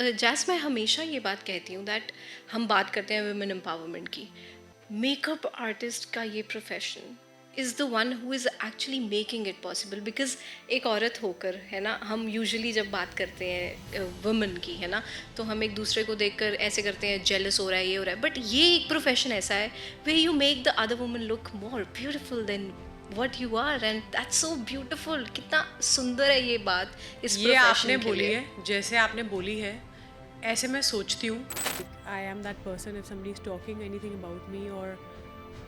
जैस मैं हमेशा ये बात कहती हूँ दैट हम बात करते हैं वुमेन एम्पावरमेंट की. मेकअप आर्टिस्ट का ये profession is the one who is actually making it possible. Because एक औरत होकर, है ना, हम यूजुअली जब बात करते हैं वुमेन की, है ना, तो हम एक दूसरे को देखकर ऐसे करते हैं, जेलस हो रहा है, ये हो रहा है. बट ये एक प्रोफेशन ऐसा है way you make the other woman look more beautiful than what you are, and that's so beautiful. कितना सुंदर है ये बात इस ये आपने प्रोफेशन के बोली लिए. है, जैसे आपने बोली है ऐसे मैं सोचती हूँ. I am that person if somebody is talking anything about me और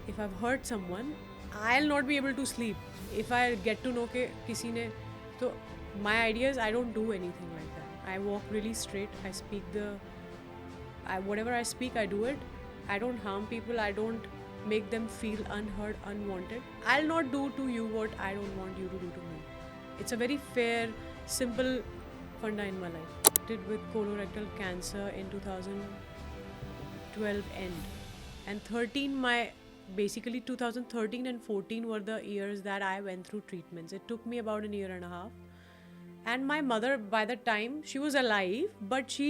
if I hurt someone I will not be able to sleep if I get to know के किसी ने तो my ideas I don't do anything like that. I walk really straight. I speak the whatever I speak, I do it. I don't harm people. I don't make them feel unheard, unwanted. I'll not do to you what I don't want you to do to me. It's a very fair, simple funda in my life. I did with colorectal cancer in 2012 end. And 13, basically 2013 and 14 were the years that I went through treatments. It took me about a year and a half. And my mother, by the time, she was alive, but she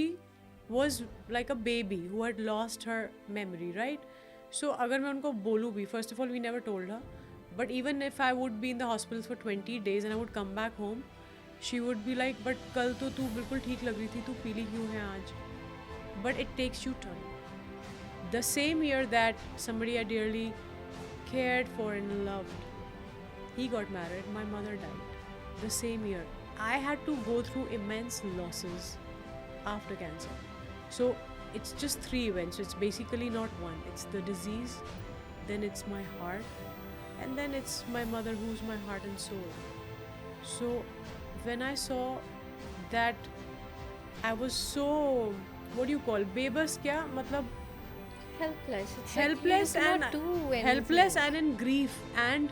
was like a baby who had lost her memory, right? So अगर मैं उनको बोलूँ भी, first of all, we never told her. But even if I would be in the hospital for 20 days and I would come back home, she would be like, but कल तो तू बिल्कुल ठीक लग रही थी, तू पीली क्यों है आज? But it takes you time. The same year that somebody I dearly cared for and loved, he got married, my mother died. The same year. I had to go through immense losses after cancer. So it's just 3 events. It's basically not one. It's the disease, then it's my heart, and then it's my mother who's my heart and soul. So when I saw that, I was so, what do you call, bebas kya? Matlab, Helpless. It's helpless like you and cannot do anything. helpless and in grief, and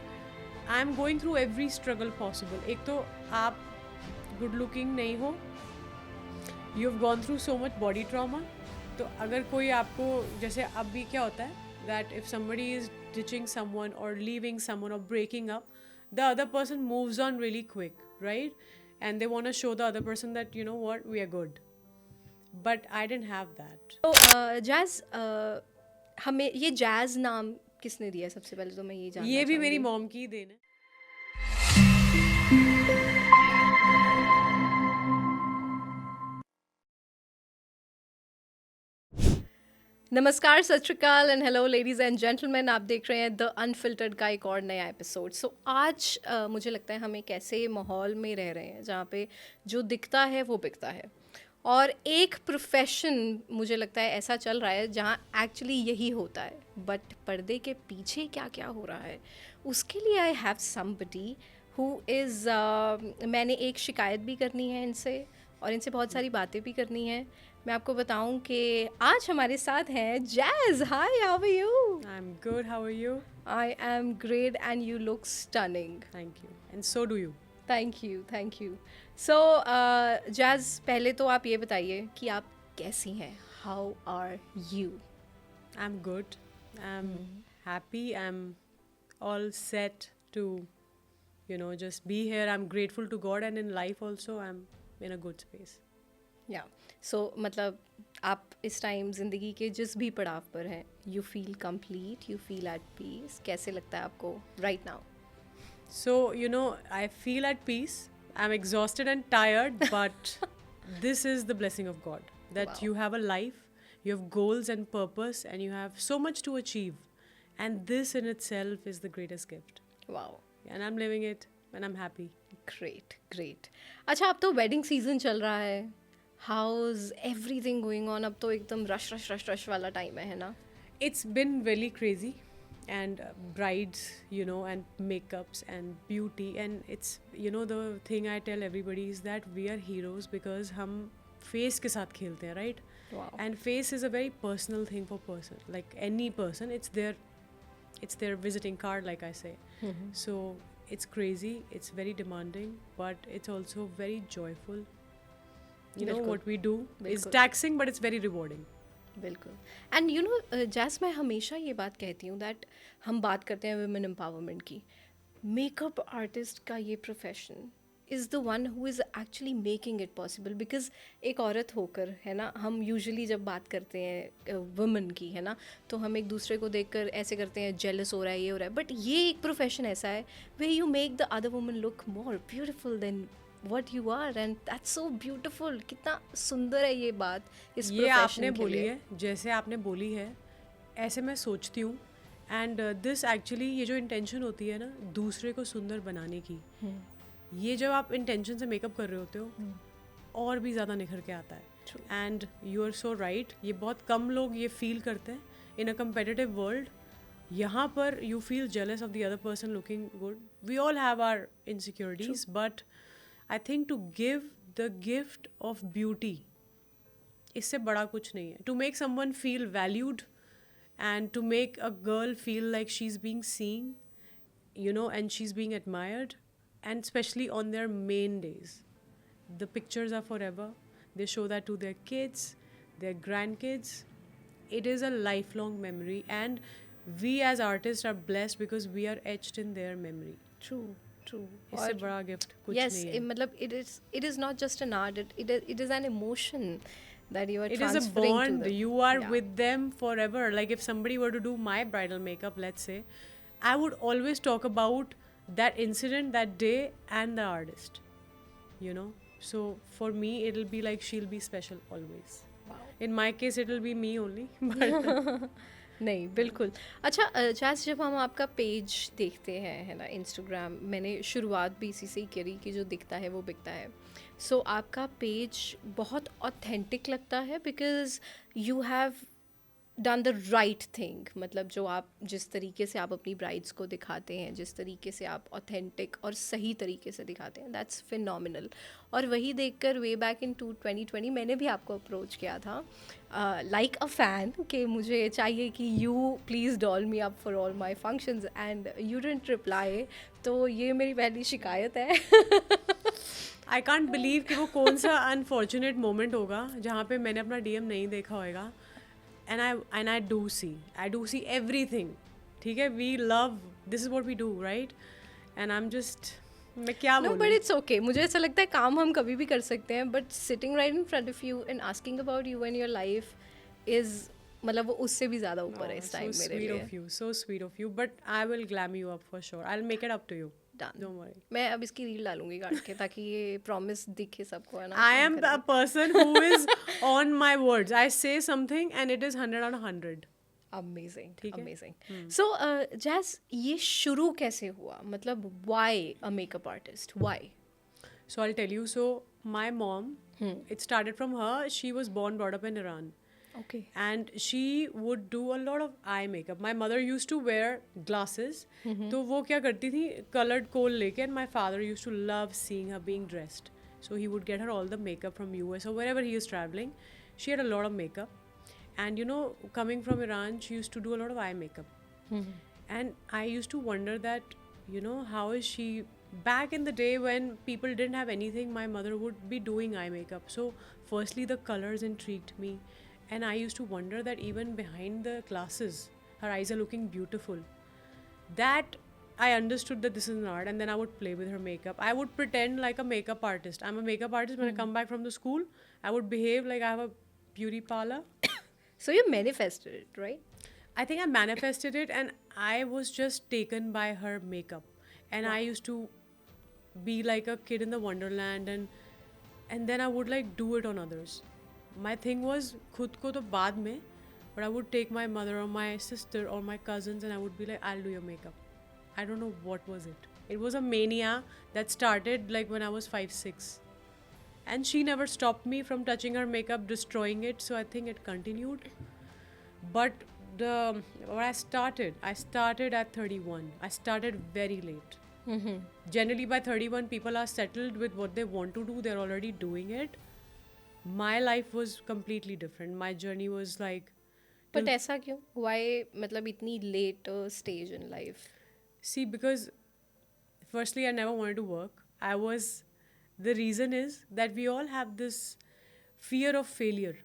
I'm going through every struggle possible. एक तो आप good looking नहीं हो, you have gone through so much body trauma. तो अगर कोई आपको, जैसे अभी क्या होता है that if somebody is ditching someone or leaving someone or breaking up, the other person moves on really quick, right? And they want to show the other person that, you know what, we are good. But I didn't have that. तो jazz, हमें ये jazz नाम किसने दिया? सबसे पहले तो मैं ये जानना ये भी मेरी चाहूँगी. मॉम की देन है. नमस्कार, सत श्री अकाल and hello ladies and gentleman. आप देख रहे हैं द अनफिल्टर्ड का एक और नया एपिसोड. सो आज मुझे लगता है हम एक ऐसे माहौल में रह रहे हैं जहाँ पे जो दिखता है वो बिकता है, और एक प्रोफेशन मुझे लगता है ऐसा चल रहा है जहाँ एक्चुअली यही होता है, बट पर्दे के पीछे क्या क्या हो रहा है उसके लिए I have somebody who is, मैंने एक शिकायत भी करनी है इनसे और इनसे बहुत सारी बातें भी करनी है. मैं आपको बताऊं कि आज हमारे साथ हैं Jazz. Hi, how are you? I'm good. How are you? I am great and you look stunning. Thank you. And so do you. Thank you, thank you. So Jazz, पहले तो आप ये बताइए कि आप कैसी हैं. How are you? I'm good. I'm happy. I'm all set to, just be here. I'm grateful to God, and in life also, I'm in a good space. या सो मतलब आप इस टाइम ज़िंदगी के जिस भी पड़ाव पर हैं, you feel complete, you feel at peace. कैसे लगता है आपको right now? So, I feel at peace. I'm exhausted and tired, but this is the blessing of God that Wow. you have a life, you have goals and purpose, and you have so much to achieve. And this in itself is the greatest gift. Wow, And I'm living it, and I'm happy. Great great. अच्छा, अब तो wedding season चल रहा है. How's everything going on? अब तो एकदम rush rush rush rush वाला टाइम है ना? It's been really crazy, and brides, and makeups and beauty, and it's, the thing I tell everybody is that we are heroes because हम face के साथ खेलते हैं, right? Wow. And face is a very personal thing for person, like any person. It's their visiting card, like I say. So it's crazy, it's very demanding, but it's also very joyful. बिल्कुल. What we do is बिल्कुल. taxing, but it's very rewarding. बिल्कुल. And you know जैस, मैं हमेशा ये बात कहती हूँ दैट हम बात करते हैं वुमेन एम्पावरमेंट की. मेकअप आर्टिस्ट का ये profession is the one who is actually making it possible. Because एक औरत होकर, है ना, हम यूजुअली जब बात करते हैं वुमेन की, है ना, तो हम एक दूसरे को देखकर ऐसे करते हैं, जेलस हो रहा है, ये हो रहा है, बट ये एक प्रोफेशन ऐसा है way you make the other woman look more beautiful than what you are, and that's so beautiful. कितना सुंदर है ये बात इस ये आपने प्रोफेशन के बोली लिए. है, जैसे आपने बोली है ऐसे मैं सोचती हूँ. एंड दिस एक्चुअली, ये जो इंटेंशन होती है ना दूसरे को सुंदर बनाने की, ये जब आप इंटेंशन से मेकअप कर रहे होते हो और भी ज़्यादा निखर के आता है. And you are so right, ये बहुत कम लोग ये फील करते हैं इन अ कम्पिटिटिव वर्ल्ड. यहाँ पर you feel jealous of the other person looking good. We all have our insecurities, but I think to give the gift of beauty, इससे बड़ा कुछ नहीं है. To make someone feel valued and to make a girl feel like she's being seen, you know, and she's being admired, and especially on their main days. The pictures are forever. They show that to their kids, their grandkids. It is a lifelong memory, and we as artists are blessed because we are etched in their memory. True, true. इससे बड़ा gift कुछ yes, नहीं है. मतलब it is not just an art, it is an emotion that you are It is a transferring bond. to them. You are Yeah. with them forever. Like if somebody were to do my bridal makeup, let's say, I would always talk about that incident that day and the artist, you know. So for me it'll be like she'll be special always. Wow. In my case it'll be me only. But नहीं, बिल्कुल. अच्छा, जैस जब हम आपका page देखते हैं, है ना, इंस्टाग्राम, मैंने शुरुआत भी इसी से ही करी कि जो दिखता है वो बिकता है. सो आपका पेज बहुत ऑथेंटिक लगता है because you have done the right thing. मतलब जो आप जिस तरीके से आप अपनी ब्राइड्स को दिखाते हैं, जिस तरीके से आप ऑथेंटिक और सही तरीके से दिखाते हैं, दैट्स फिनोमिनल. और वही देखकर वे बैक इन 2020 मैंने भी आपको अप्रोच किया था लाइक अ फ़ैन कि मुझे चाहिए कि you please doll me up for all my functions, and you didn't reply. तो ये मेरी पहली शिकायत है. आई कांट बिलीव कि वो कौन सा अनफॉर्चुनेट मोमेंट होगा जहाँ पे मैंने अपना डीएम नहीं देखा होगा. And I do see everything. ठीक है, we love, this is what we do, right. And I am just, मैं क्या नो, बोलूं. But it's okay. मुझे ऐसा लगता है काम हम कभी भी कर सकते हैं, but sitting right in front of you and asking about you and your life is, मतलब वो उससे भी ज़्यादा ऊपर है इस टाइम मेरे लिए. So sweet of you, but I will glam you up for sure. I'll make it up to you. Done. Don't worry. मैं अब इसकी रील डालूंगी काट के ताकि ये प्रॉमिस दिखे सबको, है ना. I am a person who is on my words. I say something and it is 100 on 100. Amazing, ठीक है? अमेजिंग. सो जैस, ये शुरू कैसे हुआ? मतलब why a makeup artist, why? So I'll tell you. So my mom, it started from her. She was born, brought up in Iran. Okay. And she would do a lot of eye makeup. My mother used to wear glasses. तो वो क्या करती थी, colored kohl लेके, and my father used to love seeing her being dressed. So he would get her all the makeup from US or wherever he is traveling. She had a lot of makeup. And you know, coming from Iran, she used to do a lot of eye makeup. And I used to wonder that, you know, how is she, back in the day when people didn't have anything, my mother would be doing eye makeup. So firstly the colors intrigued me. And I used to wonder that even behind the glasses, her eyes are looking beautiful. That I understood that this is an art, and then I would play with her makeup. I would pretend like a makeup artist. I'm a makeup artist. When I come back from the school, I would behave like I have a beauty parlor. So you manifested it, right? I think I manifested it, and I was just taken by her makeup. And I used to be like a kid in the wonderland, and then I would like do it on others. My thing was खुद को तो बाद में, but I would take my mother or my sister or my cousins and I would be like, I'll do your makeup. I don't know what was it. It was a mania that started like when I was 5-6. And she never stopped me from touching her makeup, destroying it, so I think it continued. But when I started at 31. I started very late. Generally by 31 people are settled with what they want to do, they're already doing it. My life was completely different. My journey was like, but ऐसा क्यों? Why, मतलब इतनी late stage in life? see, because firstly I never wanted to work. The reason is that we all have this fear of failure.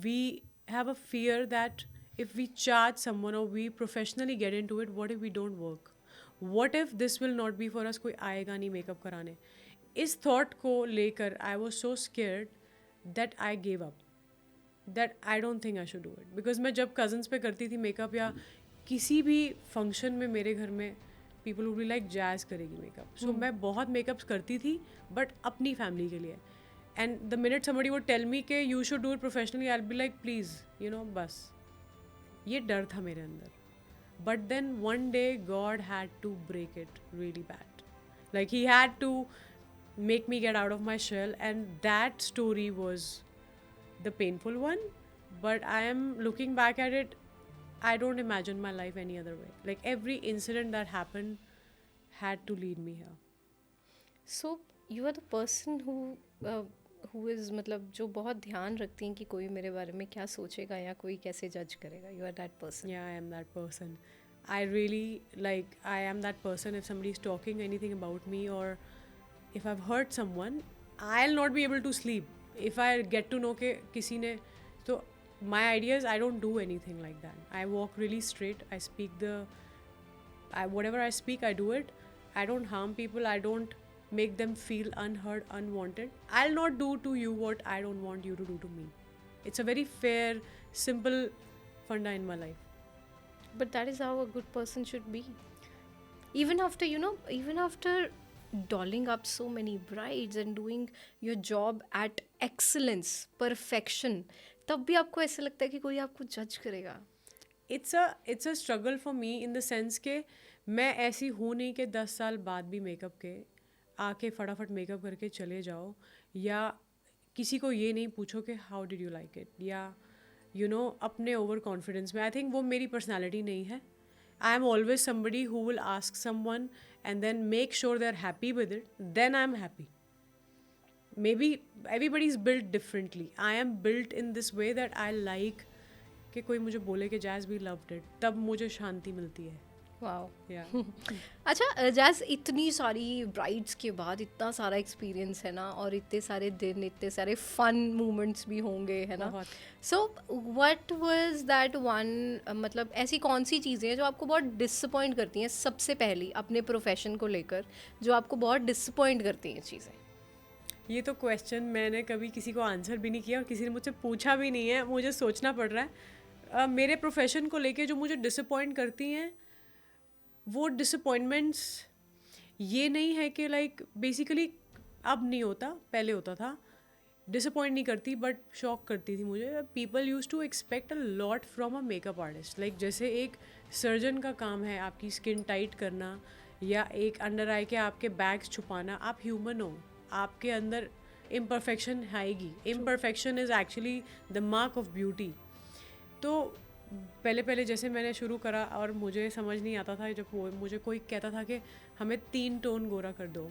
We have a fear that if we charge someone or we professionally get into it, what if we don't work? What if this will not be for us? कोई आएगा नहीं makeup कराने. इस thought को लेकर I was so scared that I gave up, that I don't think I should do it. Because मैं जब cousins पे करती थी मेकअप या किसी भी फंक्शन में मेरे घर में people would be like jazz करेगी मेकअप. सो मैं बहुत मेकअप्स करती थी बट अपनी फैमिली के लिए. And the minute somebody would tell me के you should do it professionally, I will be like please you know, बस ये डर था मेरे अंदर. But then one day God had to break it really bad. Like he had to make me get out of my shell, and that story was the painful one. But I am looking back at it, I don't imagine my life any other way. Like every incident that happened had to lead me here. So you are the person who is मतलब जो बहुत ध्यान रखती हैं कि कोई मेरे बारे में क्या सोचेगा या कोई कैसे जज करेगा. You are that person. Yeah, I am that person. I really, like, I am that person. If somebody is talking anything about me, or if I've hurt someone, I'll not be able to sleep. If I get to know कि किसी ने, तो my idea is I don't do anything like that. I walk really straight. I speak whatever I speak, I do it. I don't harm people. I don't make them feel unheard, unwanted. I'll not do to you what I don't want you to do to me. It's a very fair, simple funda in my life. But that is how a good person should be. Even after, even after dolling up so many brides and doing your job at excellence, perfection, तब भी आपको ऐसा लगता है कि कोई आपको जज करेगा. It's a struggle for me in the sense के मैं ऐसी हूँ नहीं कि 10 साल बाद भी मेकअप के आके फटाफट मेकअप करके चले जाओ, या किसी को ये नहीं पूछो कि how did you like it, या अपने ओवर कॉन्फिडेंस में. आई थिंक वो मेरी पर्सनैलिटी नहीं है. I am always somebody who will ask someone and then make sure they're happy with it. Then I'm happy. Maybe everybody's built differently. I am built in this way that I like कि कोई मुझे बोले कि jazz भी loved it, तब मुझे शांति मिलती है. वाओ. Yeah. अच्छा जैस इतनी सारी ब्राइड्स के बाद इतना सारा एक्सपीरियंस है ना, और इतने सारे दिन, इतने सारे फन मोमेंट्स भी होंगे, है ना. बहुत. So what was that one, मतलब ऐसी कौन सी चीज़ें हैं जो आपको बहुत डिसअपॉइंट करती हैं सबसे पहली अपने प्रोफेशन को लेकर, जो आपको बहुत डिसअपॉइंट करती हैं चीज़ें. ये तो क्वेश्चन मैंने कभी किसी को आंसर भी नहीं किया और किसी ने मुझसे पूछा भी नहीं है. मुझे सोचना पड़ रहा है. मेरे प्रोफेशन को लेके जो मुझे डिसअपॉइंट करती हैं, वो डिसअपॉइंटमेंट्स ये नहीं है कि लाइक बेसिकली अब नहीं होता, पहले होता था. डिसअपॉइंट नहीं करती बट शॉक करती थी मुझे. People use to expect a lot from a makeup artist. Like जैसे एक सर्जन का काम है आपकी स्किन टाइट करना, या एक अंडर आई के आपके बैग्स छुपाना. आप ह्यूमन हो, आपके अंदर इम्परफेक्शन आएगी. Imperfection is actually the mark of beauty. तो पहले जैसे मैंने शुरू करा और मुझे समझ नहीं आता था, जब मुझे कोई कहता था कि हमें 3 टोन गोरा कर दो,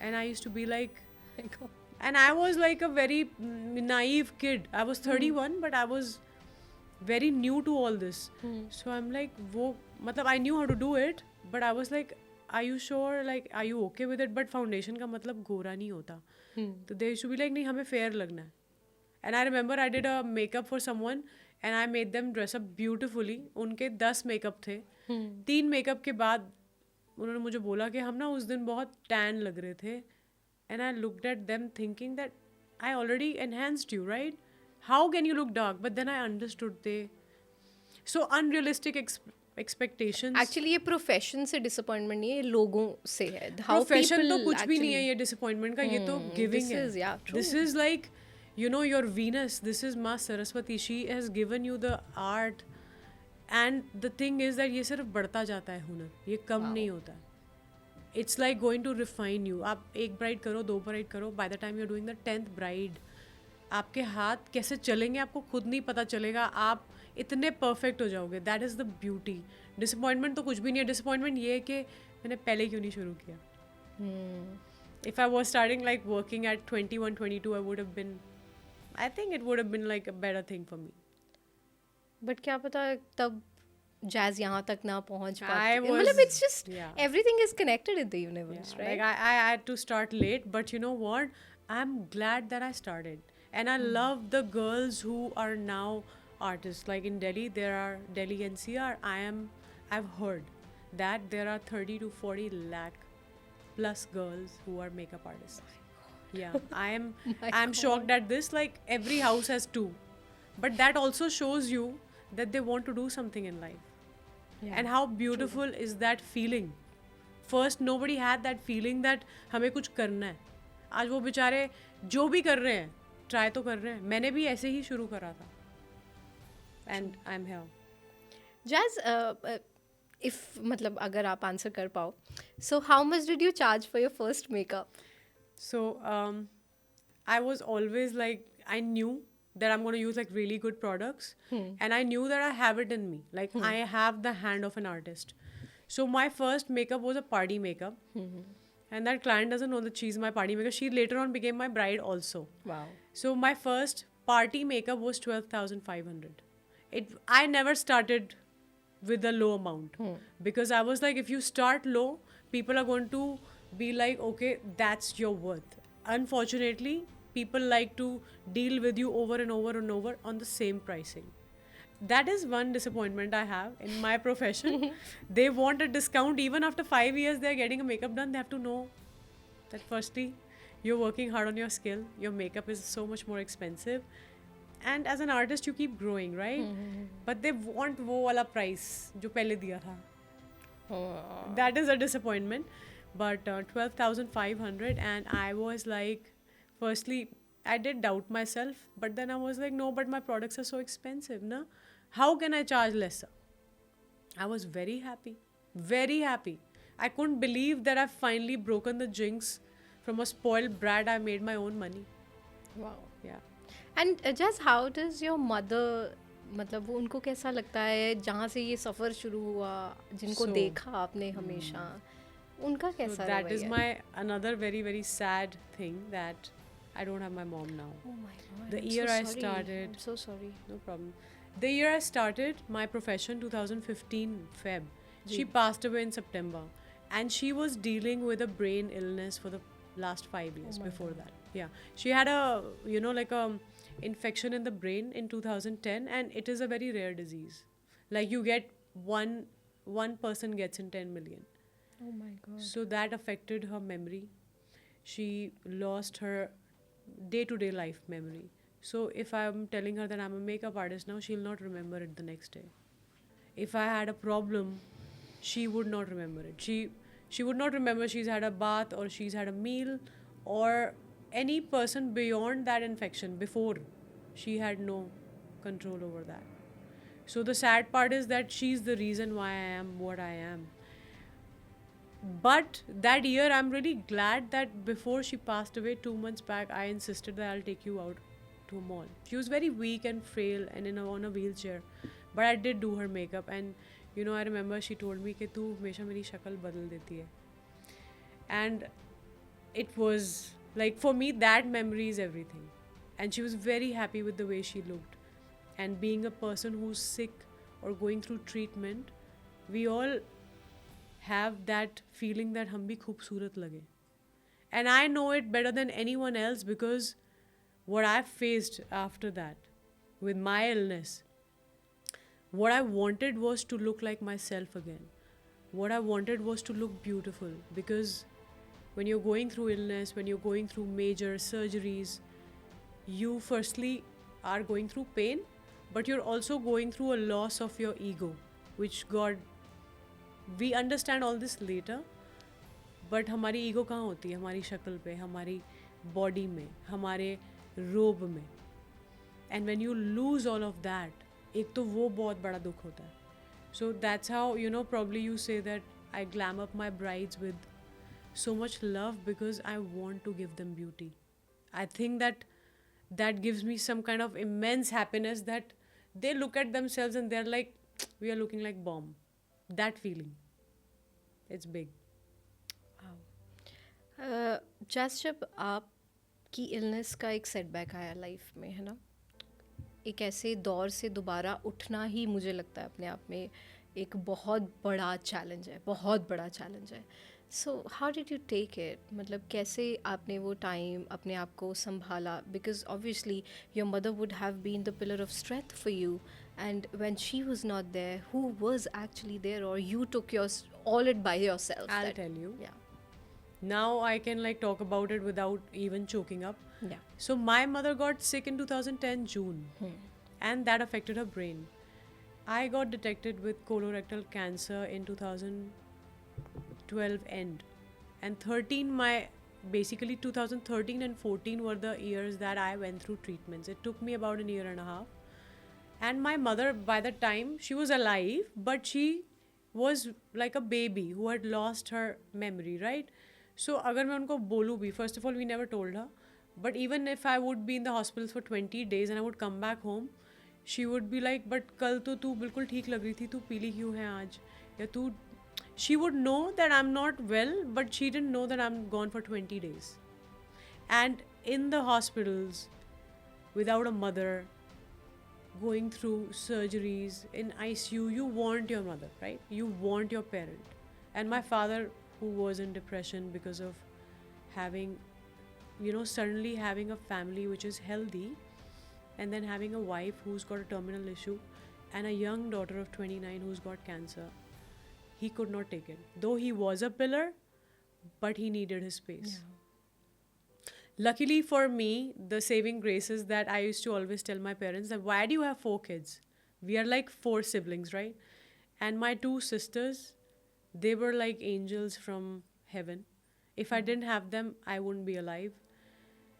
and I used to be like, and I was like a very naive kid. I was 31 but I was very new to all this. So I'm like, वो मतलब I knew how to do it but I was like, are you sure, like are you okay with it? But foundation का मतलब गोरा नहीं होता. तो they should be like, नहीं हमें fair लगना है. And I remember I did a makeup for someone and I made them dress up beautifully. उनके 10 मेकअप थे. 3 मेकअप के बाद उन्होंने मुझे बोला कि हम ना उस दिन बहुत टैन लग रहे थे. And I looked at them thinking that I already enhanced you, right? How can you look dark? But then I understood so unrealistic expectations. Actually ये प्रोफेशन से डिसअपॉइंटमेंट नहीं है, ये लोगों से है. प्रोफेशन तो कुछ भी नहीं है ये डिसअपॉइंटमेंट का. ये तो गिविंग है. This is like your Venus. This is Ma Saraswati. She has given you the art. And the thing is that ये सिर्फ बढ़ता जाता है हुनर, ये कम नहीं होता. It's like going to refine you. आप एक ब्राइड करो, 2 ब्राइड करो, by the time you're doing the 10th bride, आपके हाथ कैसे चलेंगे आपको खुद नहीं पता चलेगा. आप इतने परफेक्ट हो जाओगे. That is the beauty. Disappointment तो कुछ भी नहीं है. डिसअपॉइंटमेंट ये है कि मैंने पहले क्यों नहीं शुरू किया. If I was starting like working at 21, 22, I think it would have been like a better thing for me. But क्या पता तब जैज यहाँ तक ना पहुँच I पाते. was- मतलब it's just yeah. everything is connected in the universe, Yeah, right? like I had to start late, but you know what? I'm glad that I started. And I love the girls who are now artists. Like in Delhi, there are Delhi NCR. I've heard that there are 30 to 40 lakh plus girls who are makeup artists. Yeah, My I'm shocked God. at this. Like every house has two, but that also shows you that they want to do something in life. Yeah, And how true. beautiful is that feeling? First, nobody had that feeling that हमें कुछ करना है. आज वो बेचारे जो भी कर रहे हैं, ट्राई तो कर रहे हैं. मैंने भी ऐसे ही शुरू करा था. True. And I'm here. Jazz, if मतलब अगर आप आंसर कर पाओ, so how much did you charge for your first makeup? So I was always like, I knew that I'm going to use like really good products. And I knew that I have it in me. Like, I have the hand of an artist. So my first makeup was a party makeup. And that client doesn't know that she's my party makeup. She later on became my bride also. Wow. So my first party makeup was 12,500. I never started with a low amount because I was like, if you start low, people are going to be like, okay, that's your worth. Unfortunately, people like to deal with you over and over and over on the same pricing. That is one disappointment I have in my profession. They want a discount even after 5 years. They're getting a makeup done. They have to know that firstly, you're working hard on your skill. Your makeup is so much more expensive, and as an artist, you keep growing, right? But they want वो वाला price जो पहले दिया था. Oh. That is a disappointment. But 12,500, and I was like, firstly, I did doubt myself, but then I was like, no, but my products are so expensive, na? How can I charge lesser? I was very happy, very happy. I couldn't believe that I've finally broken the jinx. From a spoiled brat, I made my own money. Wow. Yeah. And just how does your mother, मतलब वो उनको कैसा लगता है जहाँ से ये सफ़र शुरू हुआ, जिनको So, देखा आपने हमेशा, उनका So कैसा that is रवैया? my another very very sad thing that I don't have my mom now. Oh my God. The I'm year so I sorry. started, I'm so sorry. no problem. The year I started my profession, 2015 Feb, she Ji. passed away in September, and she was dealing with a brain illness for the last 5 years my before that. Yeah, she had a like a infection in the brain in 2010, and it is a very rare disease. Like you get one person gets in 10 million. Oh my God. So that affected her memory. She lost her day to day life memory. So if I'm telling her that I'm a makeup artist now, she'll not remember it the next day. If I had a problem, she would not remember it. She would not remember she's had a bath or she's had a meal or any person beyond that infection before. She had no control over that. So the sad part is that she's the reason why I am what I am. But that year, I'm really glad that before she passed away 2 months back, I insisted that I'll take you out to a mall. She was very weak and frail and on a wheelchair. But I did do her makeup, and I remember she told me कि तू हमेशा मेरी शक्ल बदल देती है. And it was like, for me, that memory is everything. And she was very happy with the way she looked. And being a person who's sick or going through treatment, we all have that feeling that हम भी खूबसूरत लगे. And I know it better than anyone else because what I faced after that with my illness, what I wanted was to look like myself again. What I wanted was to look beautiful, because when you're going through illness, when you're going through major surgeries, you firstly are going through pain, but you're also going through a loss of your ego, which we understand all this later, but हमारी ego कहाँ होती है? हमारी शक्ल पे, हमारी body में, हमारे रोब में. And when you lose all of that, एक तो वो बहुत बड़ा दुख होता है. So that's how, probably you say that I glam up my brides with so much love because I want to give them beauty. I think that gives me some kind of immense happiness that they look at themselves and they're like, we are looking like bomb. That feeling. It's big. Just जब आपकी illness का एक setback आया life में, है ना, एक ऐसे दौर से दोबारा उठना ही मुझे लगता है अपने आप में एक बहुत बड़ा चैलेंज है, बहुत बड़ा चैलेंज है. So how did you take it? मतलब कैसे आपने वो टाइम अपने आप को संभाला? Because obviously your mother would have been the pillar of strength for you, and when she was not there, who was actually there, or you took all it by yourself? I'll tell you. Yeah. Now I can like talk about it without even choking up. Yeah. So my mother got sick in 2010 June, and that affected her brain. I got detected with colorectal cancer in 2012 end, and 13 my basically 2013 and 14 were the years that I went through treatments. It took me about a year and a half. And my mother, by the time she was alive, but she was like a baby who had lost her memory, right? So, agar मैं उनको बोलूँ भी, first of all, we never told her. But even if I would be in the hospital for 20 days and I would come back home, she would be like, but कल तो तू बिल्कुल ठीक लग रही थी, तू पीली क्यों है आज? या तू, she would know that I'm not well, but she didn't know that I'm gone for 20 days. And in the hospitals, without a mother, going through surgeries in ICU, you want your mother, right? You want your parent. And my father, who was in depression because of having, suddenly having a family which is healthy, and then having a wife who's got a terminal issue, and a young daughter of 29 who's got cancer, he could not take it. Though he was a pillar, but he needed his space. Yeah. Luckily for me, the saving grace is that I used to always tell my parents that why do you have 4 kids? We are like 4 siblings, right? And my 2 sisters, they were like angels from heaven. If I didn't have them, I wouldn't be alive.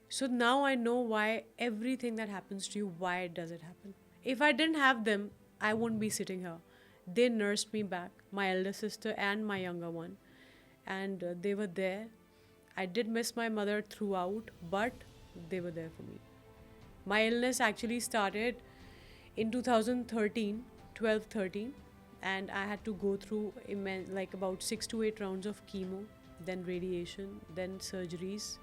So now I know why everything that happens to you, why does it happen? If I didn't have them, I wouldn't be sitting here. They nursed me back, my elder sister and my younger one. And they were there. I did miss my mother throughout, but they were there for me. My illness actually started in 2013, 12, 13, and I had to go through like about 6 to 8 rounds of chemo, then radiation, then surgeries,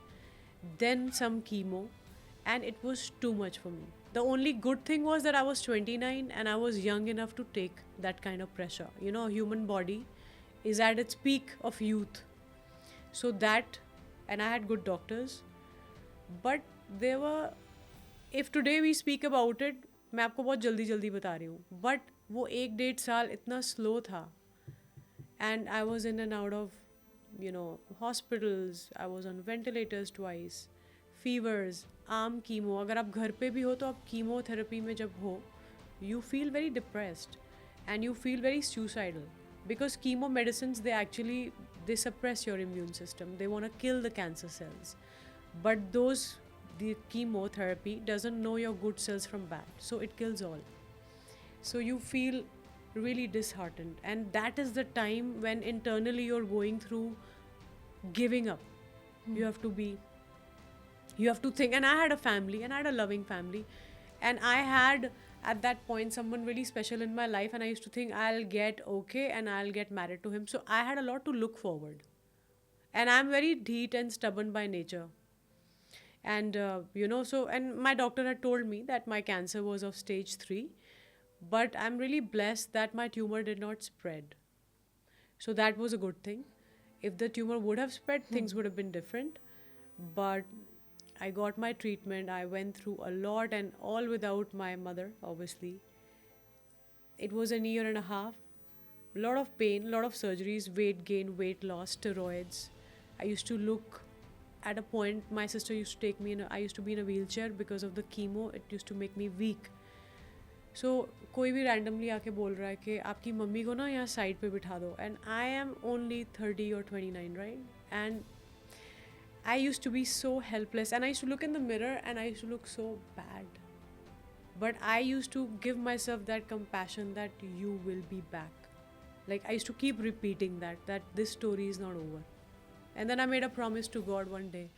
then some chemo, and it was too much for me. The only good thing was that I was 29 and I was young enough to take that kind of pressure. A human body is at its peak of youth. So that, and I had good doctors, but there were, if today we speak about it, मैं आपको बहुत जल्दी जल्दी बता रही हूँ, but वो 1-1.5 साल इतना slow था, and I was in and out of, hospitals, I was on ventilators twice, fevers, आम कीमो. अगर आप घर पे भी हो तो आप कीमोथेरेपी में जब हो, you feel very depressed and you feel very suicidal because chemo medicines, they suppress your immune system. They want to kill the cancer cells, but the chemotherapy doesn't know your good cells from bad, so it kills all. So you feel really disheartened, and that is the time when internally you're going through giving up. You have to think. And I had a family, and I had a loving family, and I had at that point someone really special in my life, and I used to think I'll get okay and I'll get married to him. So I had a lot to look forward, and I'm very deep and stubborn by nature. And and my doctor had told me that my cancer was of stage 3, but I'm really blessed that my tumor did not spread. So that was a good thing. If the tumor would have spread, things would have been different. But I got my treatment. I went through a lot, and all without my mother, obviously. It was a year and a half. A lot of pain, a lot of surgeries, weight gain, weight loss, steroids. I used to look at a point, my sister used to take me I used to be in a wheelchair because of the chemo. It used to make me weak. So कोई भी randomly आके बोल रहा है कि आपकी mummy को ना यहाँ साइड पे बिठा दो, and I am only 30 or 29, right? And I used to be so helpless, and I used to look in the mirror and I used to look so bad. But I used to give myself that compassion that you will be back. Like I used to keep repeating that this story is not over. And then I made a promise to God one day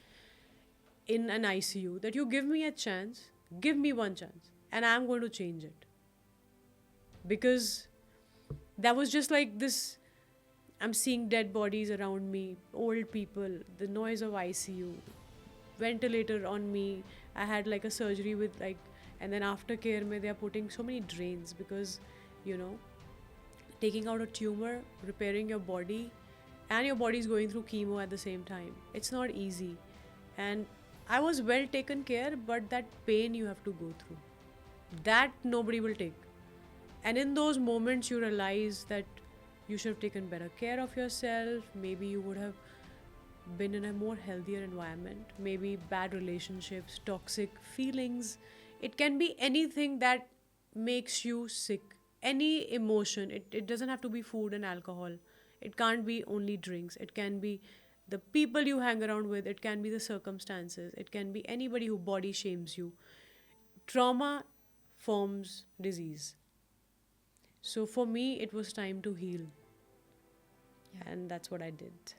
in an ICU that you give me a chance, give me one chance, and I'm going to change it. Because that was just like this, I'm seeing dead bodies around me, old people, the noise of ICU, ventilator on me. I had like a surgery with and then aftercare mein they are putting so many drains because, taking out a tumor, repairing your body, and your body is going through chemo at the same time. It's not easy. And I was well taken care, but that pain you have to go through, that nobody will take. And in those moments you realize that you should have taken better care of yourself. Maybe you would have been in a more healthier environment, maybe bad relationships, toxic feelings. It can be anything that makes you sick, any emotion. It doesn't have to be food and alcohol. It can't be only drinks. It can be the people you hang around with. It can be the circumstances. It can be anybody who body shames you. Trauma forms disease. So for me, it was time to heal. And that's what I did.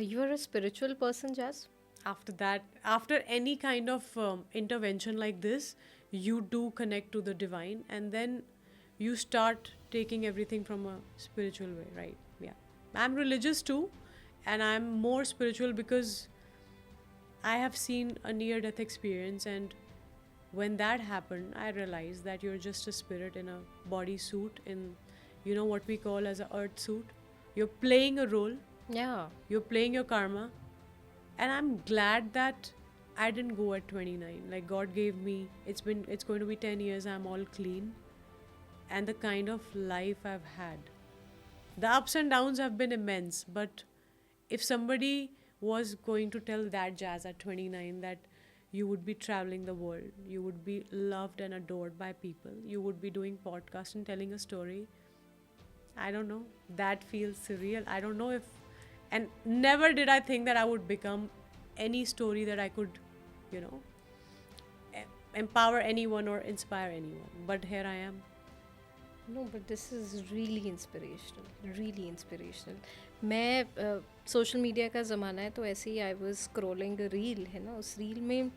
You are a spiritual person, Jazz? After that, after any kind of intervention like this, you do connect to the divine, and then you start taking everything from a spiritual way, right? Yeah. I'm religious too, and I'm more spiritual because I have seen a near death experience, and when that happened, I realized that you're just a spirit in a body suit, in what we call as a earth suit. You're playing a role, Yeah. you're playing your karma, and I'm glad that I didn't go at 29. Like, God gave me, it's going to be 10 years, I'm all clean, and the kind of life I've had. The ups and downs have been immense, but if somebody was going to tell that Jazz at 29 that you would be traveling the world, you would be loved and adored by people, you would be doing podcasts and telling a story, I don't know, that feels surreal. I don't know if, and never did I think that I would become any story that I could, you know, empower anyone or inspire anyone. But here I am. No, but this is really inspirational, really inspirational. मैं social media का ज़माना है, तो ऐसे ही I was scrolling reel है ना, उस reel में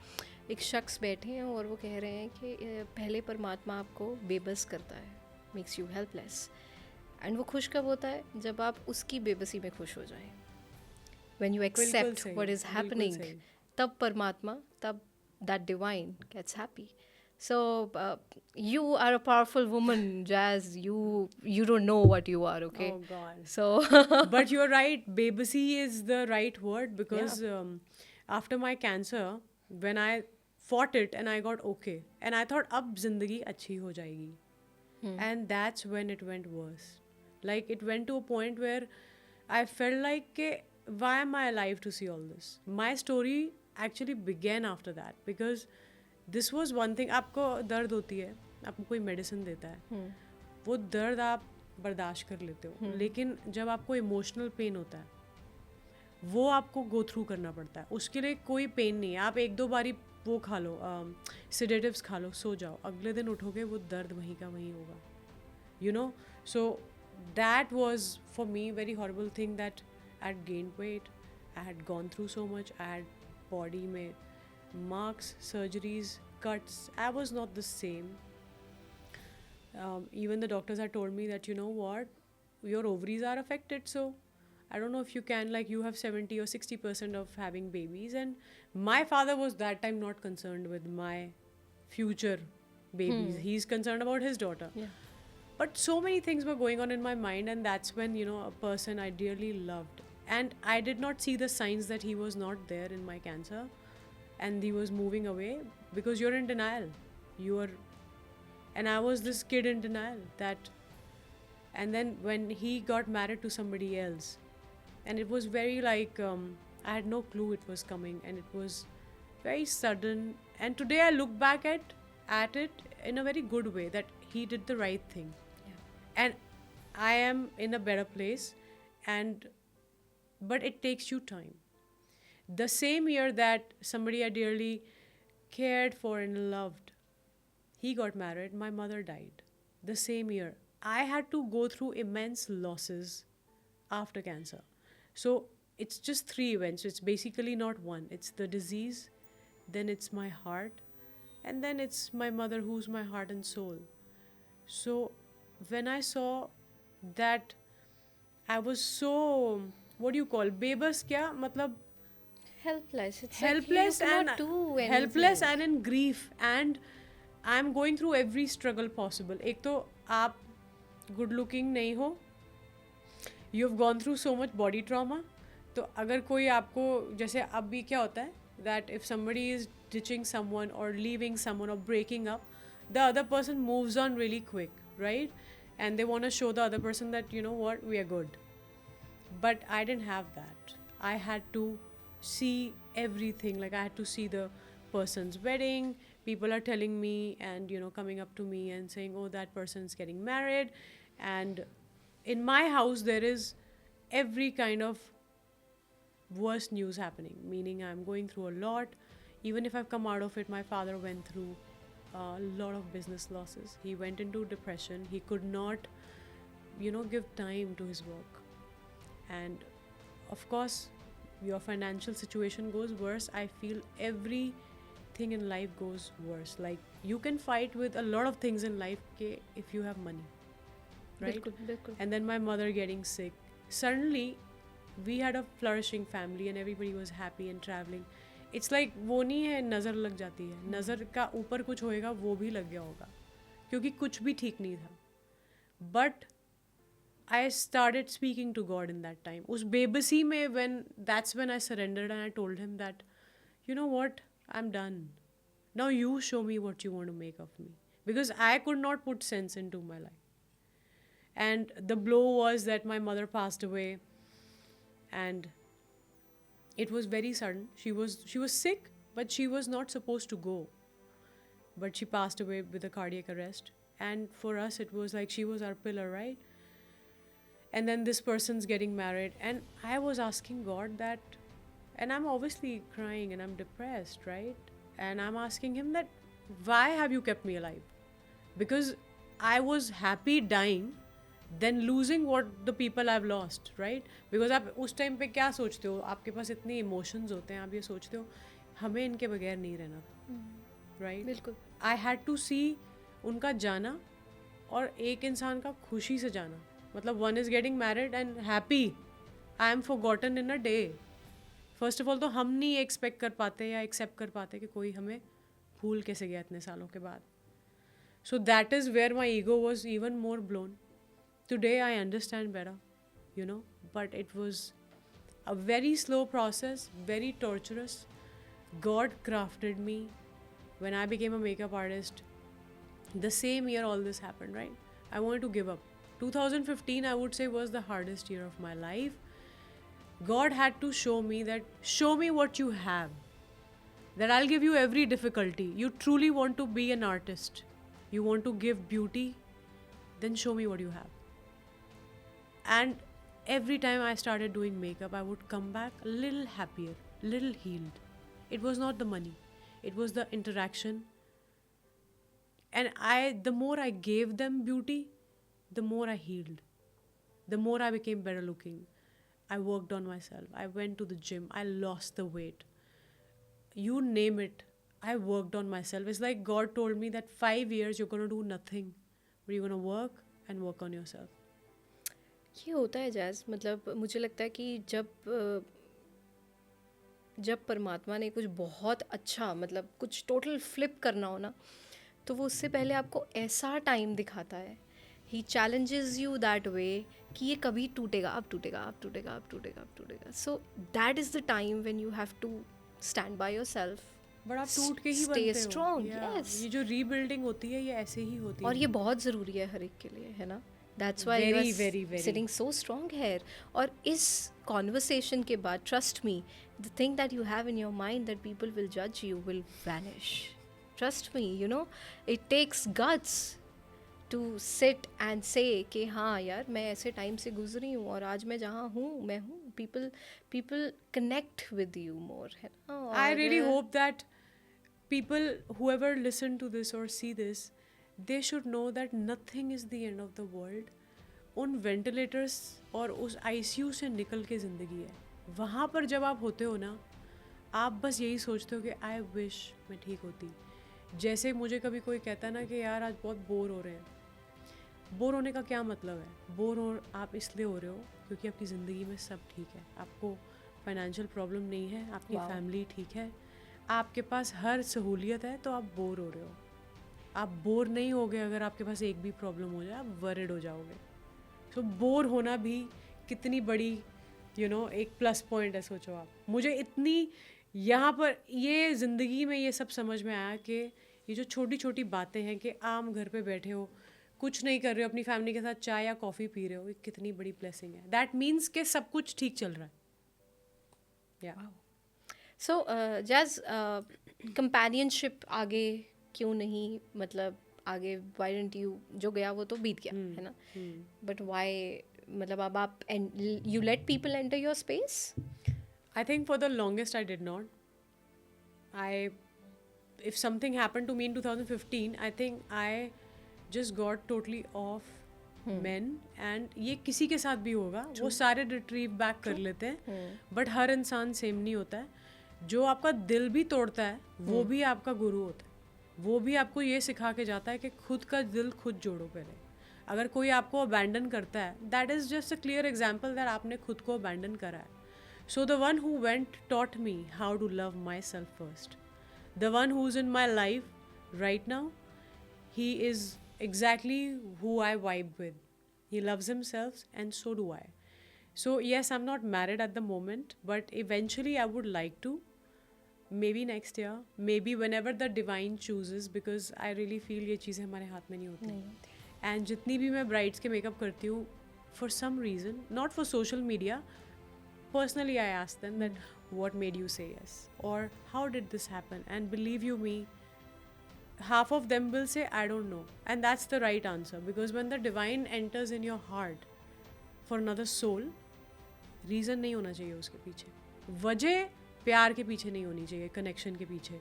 एक शख्स बैठे हैं और वो कह रहे हैं कि पहले परमात्मा आपको बेबस करता है, मेक्स यू हेल्पलेस, एंड वो खुश कब होता है, जब आप उसकी बेबसी में खुश हो जाएं, व्हेन यू एक्सेप्ट सही, व्हाट इज़ बिल्कुल हैपनिंग, सही। तब परमात्मा, तब that divine gets happy. So you are a powerful woman, Jazz. You don't know what you are, okay? Oh God. So But you're right, babasi is the right word, because after my cancer, when I fought it and I got okay, and I thought ab zindagi achhi ho jayegi, and that's when it went worse. Like, it went to a point where I felt like ke, why am I alive to see all this? My story actually began after that, because this was one thing. आपको दर्द होती है, आपको कोई medicine देता है, वो दर्द आप बर्दाश्त कर लेते हो, लेकिन जब आपको इमोशनल पेन होता है, वो आपको गो थ्रू करना पड़ता है. उसके लिए कोई पेन नहीं है. आप एक दो बारी वो खा लो, सिडेटिव्स खा लो, सो जाओ, अगले दिन उठोगे वो दर्द वहीं का वहीं होगा, you know. So that was for me very horrible thing, that I had gained weight, I had gone through so much, I had body में marks, surgeries, cuts. I was not the same. Even the doctors had told me that, you know what, your ovaries are affected, so I don't know if you can, like, you have 70 or 60% of having babies. And my father was that time not concerned with my future babies. He's concerned about his daughter. yeah. But so many things were going on in my mind, and that's when, a person I dearly loved, and I did not see the signs that he was not there in my cancer, and he was moving away, because you're in denial. And I was this kid in denial, that, and then when he got married to somebody else, and it was very like, I had no clue it was coming, and it was very sudden. And today I look back at it in a very good way, that he did the right thing. And I am in a better place, but it takes you time. The same year that somebody I dearly cared for and loved, he got married, my mother died. The same year, I had to go through immense losses after cancer. So it's just 3 events. It's basically not one. It's the disease, then it's my heart, and then it's my mother, who's my heart and soul. So when I saw that, I was so, what do you call, bebas kya? Matlab, Helpless. It's helpless, like you and cannot do anything. helpless and in grief, and I'm going through every struggle possible. एक तो आप good looking नहीं हो, you've gone through so much body trauma. तो अगर कोई आपको, जैसे अभी क्या होता है, that if somebody is ditching someone or leaving someone or breaking up, the other person moves on really quick, right? And they want to show the other person that, you know what, we are good. But I didn't have that. I had to see everything. Like I had to see the person's wedding. People are telling me and coming up to me and saying, oh, that person's getting married. And in my house there is every kind of worst news happening, meaning I'm going through a lot. Even if I've come out of it, my father went through a lot of business losses. He went into depression. He could not give time to his work. And of course, your financial situation goes worse. I feel everything in life goes worse. Like you can fight with a lot of things in life if you have money, right? बिल्कुल बिल्कुल And then my mother getting sick. Suddenly, we had a flourishing family and everybody was happy and traveling. It's like वो नहीं है, नज़र लग जाती है. नज़र का ऊपर कुछ होएगा वो भी लग गया होगा, क्योंकि कुछ भी ठीक नहीं था. But I started speaking to God in that time. उस बेबसी में that's when I surrendered and I told him that, you know what, I'm done. Now you show me what you want to make of me. Because I could not put sense into my life. And the blow was that my mother passed away, and it was very sudden. She was sick, but she was not supposed to go. But she passed away with a cardiac arrest. And for us, it was like she was our pillar, right? And then this person's getting married, and I was asking God that, and I'm obviously crying and I'm depressed, right? And I'm asking him that, why have you kept me alive? Because I was happy dying than losing what the people I've lost, right? Because आप उस time पे क्या सोचते हो, आपके पास इतने emotions होते हैं, आप ये सोचते हो हमें इनके बगैर नहीं रहना था, right? बिल्कुल I had to see उनका जाना और एक इंसान का खुशी से जाना. मतलब one is getting married and happy. I am forgotten in a day. First of all तो हम नहीं एक्सपेक्ट कर पाते या एक्सेप्ट कर पाते कि कोई हमें भूल कैसे गया इतने सालों के बाद. So that is where my ego was even more blown. Today I understand better, but it was a very slow process, very torturous. God crafted me when I became a makeup artist. The same year all this happened, right? I wanted to give up. 2015, I would say, was the hardest year of my life. God had to show me what you have. That I'll give you every difficulty. You truly want to be an artist. You want to give beauty, then show me what you have. And every time I started doing makeup, I would come back a little happier, little healed. It was not the money. It was the interaction. And the more I gave them beauty, the more I healed. The more I became better looking. I worked on myself. I went to the gym. I lost the weight. You name it. I worked on myself. It's like God told me that 5 years you're going to do nothing. But you're going to work and work on yourself. ये होता है jazz. मतलब मुझे लगता है कि जब परमात्मा ने कुछ बहुत अच्छा, मतलब कुछ टोटल फ्लिप करना हो ना, तो वो उससे पहले आपको ऐसा टाइम दिखाता है. ही चैलेंजेस यू दैट वे कि ये कभी टूटेगा, अब टूटेगा, अब टूटेगा, अब टूटेगा, अब टूटेगा. So that is the time when you have to stand by yourself. But आप टूट के ही Stay बनते हो. strong, Yeah. yes. ये जो रीबिल्डिंग होती है ये ऐसे ही होती और है. ये बहुत ज़रूरी है हर एक के लिए, है ना. That's why Very, you very, are very. Sitting so strong here. और इस कॉन्वर्सेशन के बाद, trust me, the thing that you have in your mind that people will जज you will vanish. Trust me, it takes guts to sit and say कि हाँ यार, मैं ऐसे टाइम से गुजरी हूँ और आज मैं जहाँ हूँ मैं हूँ. People connect with you more, है ना. I really hope that people, whoever listen to this or see this, they should know that nothing is the end of the world. उन वेंटिलेटर्स और उस ICU से निकल के ज़िंदगी है. वहाँ पर जब आप होते हो ना, आप बस यही सोचते हो कि आई विश मैं ठीक होती. जैसे मुझे कभी कोई कहता है ना कि यार आज बहुत बोर हो रहे हैं. बोर होने का क्या मतलब है? बोर हो आप इसलिए हो रहे हो क्योंकि आपकी ज़िंदगी में सब ठीक है. आपको फाइनेंशियल प्रॉब्लम नहीं है, आपकी Wow. फैमिली ठीक है, आपके पास हर सहूलियत है, तो आप बोर हो रहे हो. आप बोर नहीं होगे अगर आपके पास एक भी प्रॉब्लम हो जाए, आप वरिड हो जाओगे. सो बोर होना भी कितनी बड़ी एक प्लस पॉइंट है. सोचो आप, मुझे इतनी यहाँ पर ये ज़िंदगी में ये सब समझ में आया कि ये जो छोटी छोटी बातें हैं कि आम घर पे बैठे हो, कुछ नहीं कर रहे हो, अपनी फैमिली के साथ चाय या कॉफ़ी पी रहे हो, ये कितनी बड़ी ब्लेसिंग है. दैट मीन्स कि सब कुछ ठीक चल रहा है. Yeah. सो जैज कंपेनियनशिप आगे क्यों नहीं, मतलब आगे वाई डेंट यू, जो गया वो तो बीत गया है ना, बट वाई, मतलब अब आप you let people enter your space? I think for the longest I did not. I if something happened to me in 2015, I think I just got totally off men, and ये किसी के साथ भी होगा, वो सारे रिट्रीव बैक कर लेते हैं, बट हर इंसान सेम नहीं होता है। जो आपका दिल भी तोड़ता है वो भी आपका गुरु होता है, वो भी आपको ये सिखा के जाता है कि खुद का दिल खुद जोड़ो पहले। अगर कोई आपको अबैंडन करता है, that is just a clear example that आपने खुद को अबैंडन करा है। So the one who went taught me how to love myself first. The one who's in my life right now, he is exactly who I vibe with. He loves himself, and so do I. So yes, I'm not married at the moment, but eventually I would like to. Maybe next year, maybe whenever the divine chooses, because I really feel ये चीज़ें हमारे हाथ में नहीं होती। And जितनी भी मैं brides के makeup करती हूँ, for some reason, not for social media, personally I ask them that what made you say yes, or how did this happen, and believe you me, half of them will say I don't know, and that's the right answer, because when the divine enters in your heart for another soul, reason नहीं होना चाहिए उसके पीछे, वजह प्यार के पीछे नहीं होनी चाहिए, कनेक्शन के पीछे।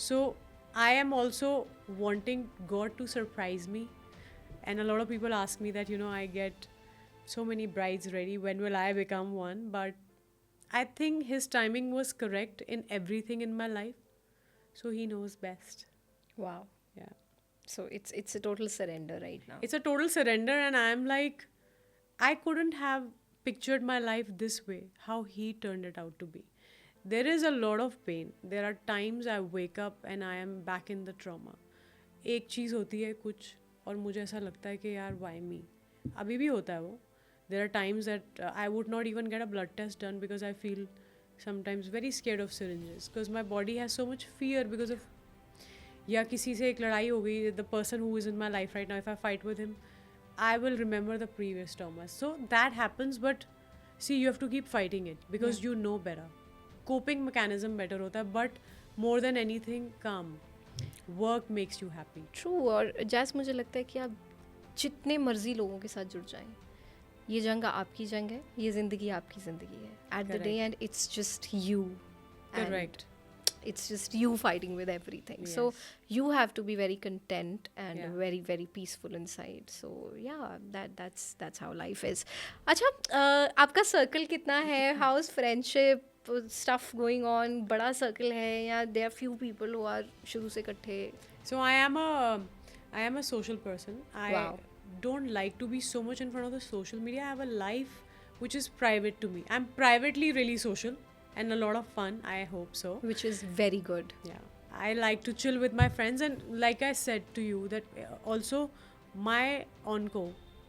So I am also wanting God to surprise me, and a lot of people ask me that, I get so many brides ready, when will I become one? But I think his timing was correct in everything in my life, so he knows best. Wow. Yeah, So it's a total surrender right now. it's a total surrender, and I am like, I couldn't have pictured my life this way, how he turned it out to be. There is a lot of pain. There are times I wake up and I am back in the trauma. एक चीज़ होती है कुछ, और मुझे ऐसा लगता है कि यार वाई मी, अभी भी होता है वो। There are times that I would not even get a blood test done because I feel sometimes very scared of syringes, because my body has so much fear because of, या किसी से एक लड़ाई हो गई, the person who is in my life right now, if I fight with him, I will remember the previous traumas. So that happens, but see, you have to keep fighting it because you know better. Coping mechanism better होता है, but more than anything, calm. Work makes you happy. True. और जैस मुझे लगता है कि आप जितने मर्जी लोगों के साथ जुड़ जाएं, ये जंग आपकी जंग है, ये ज़िंदगी आपकी ज़िंदगी है। At the day and it's just you, Correct. it's just you fighting with everything. So Yes. you have to be very content and Yeah. very very peaceful inside. So yeah, that's how life is. अच्छा, आपका circle कितना है? How's friendship stuff going on? बड़ा circle है या there are few people who are शुरू से इकट्ठे? So I am a social person. I Wow. don't like to be so much in front of the social media. I have a life which is private to me. I'm privately really social and a lot of fun. I hope so. Which is very good. Yeah, I like to chill with my friends, and like I said to you that also my onco,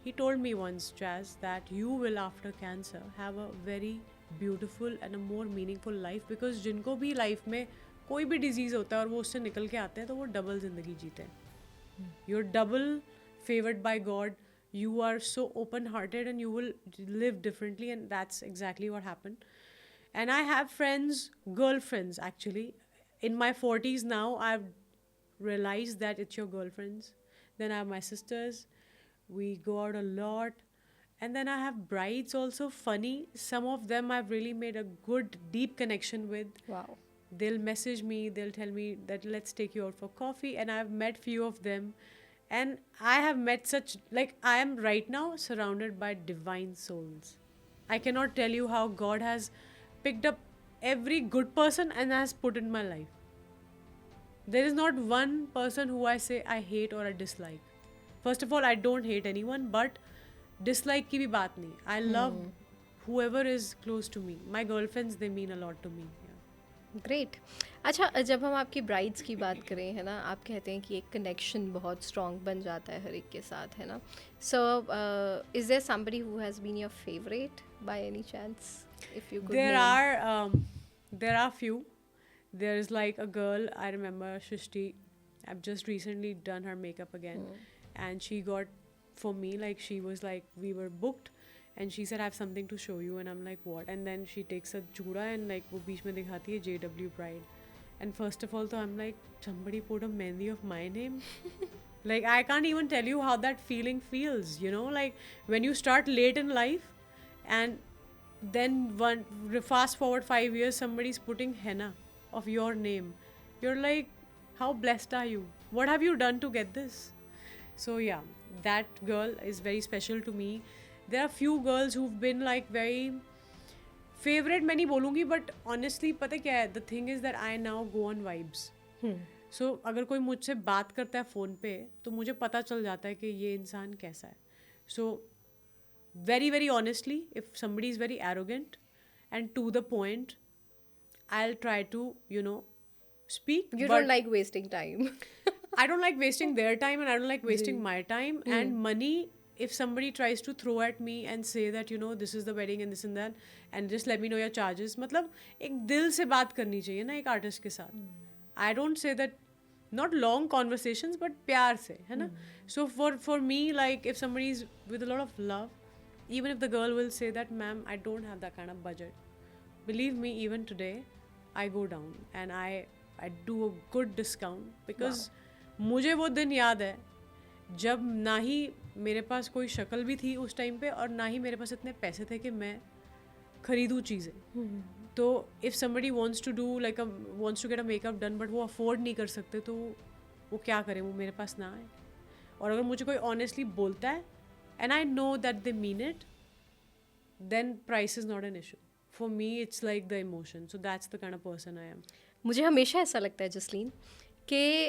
he told me once, Jazz, that you will after cancer have a very beautiful and a more meaningful life, because जिनको भी life में कोई भी disease होता है और वो उससे निकल के आते हैं तो वो double ज़िंदगी जीते हैं. You're double favored by God. You are so open-hearted and you will live differently, and that's exactly what happened. And I have friends, girlfriends actually. In my 40s now, I've realized that it's your girlfriends. Then I have my sisters. We go out a lot. And then I have brides also, funny. Some of them I've really made a good, deep connection with. Wow. They'll message me, they'll tell me that let's take you out for coffee. And I've met few of them. And I have met such, like, I am right now surrounded by divine souls. I cannot tell you how God has picked up every good person and has put in my life. There is not one person who I say I hate or I dislike. First of all, I don't hate anyone, but dislike की भी बात नहीं. I love whoever is close to me. My girlfriends, they mean a lot to me. Yeah. Great. अच्छा, जब हम आपकी brides की बात करें, है ना, आप कहते हैं कि एक कनेक्शन बहुत स्ट्रॉन्ग बन जाता है हर एक के साथ, है ना। So is there somebody who has been your favourite by any chance, if you could name? There are few. There is like a girl, I remember, Shrishti. I've just recently done her makeup again, and she got, for me, like, she was like, we were booked, and she said, I have something to show you. And I'm like, what? And then she takes a chuda and like वो बीच में दिखाती है JW Pride. And first of all, so I'm like, somebody put a mehndi of my name. Like, I can't even tell you how that feeling feels, you know, like when you start late in life and then fast forward 5 years, somebody's putting henna of your name. You're like, how blessed are you? What have you done to get this? So yeah, that girl is very special to me. There are few girls who've been like very favorite, मैं नहीं बोलूँगी, but honestly पता क्या है, the thing is that I now go on vibes. So अगर कोई मुझसे बात करता है फ़ोन पे तो मुझे पता चल जाता है कि ये इंसान कैसा है. So very very honestly, if somebody is very arrogant and to the point, I'll try to, you know, speak. You but don't like wasting time. I don't like wasting their time and I don't like wasting my time and money. If somebody tries to throw at me and say that, you know, this is the wedding and this and that and just let me know your charges, मतलब एक दिल से बात करनी चाहिए ना एक artist के साथ. I don't say that, not long conversations but प्यार से, है ना. So for me, like if somebody is with a lot of love, even if the girl will say that, ma'am, I don't have that kind of budget, believe me, even today I go down and I do a good discount because मुझे वो दिन याद है जब ना ही मेरे पास कोई शक्ल भी थी उस टाइम पे और ना ही मेरे पास इतने पैसे थे कि मैं खरीदूँ चीज़ें. तो if somebody wants to do like wants to get a makeup done but वो अफोर्ड नहीं कर सकते तो वो क्या करें, वो मेरे पास ना आए. और अगर मुझे कोई ऑनेस्टली बोलता है and I know that they mean it, then price is not an issue. For me it's like the emotion. So that's the kind of person I am. मुझे हमेशा ऐसा लगता है जसलीन कि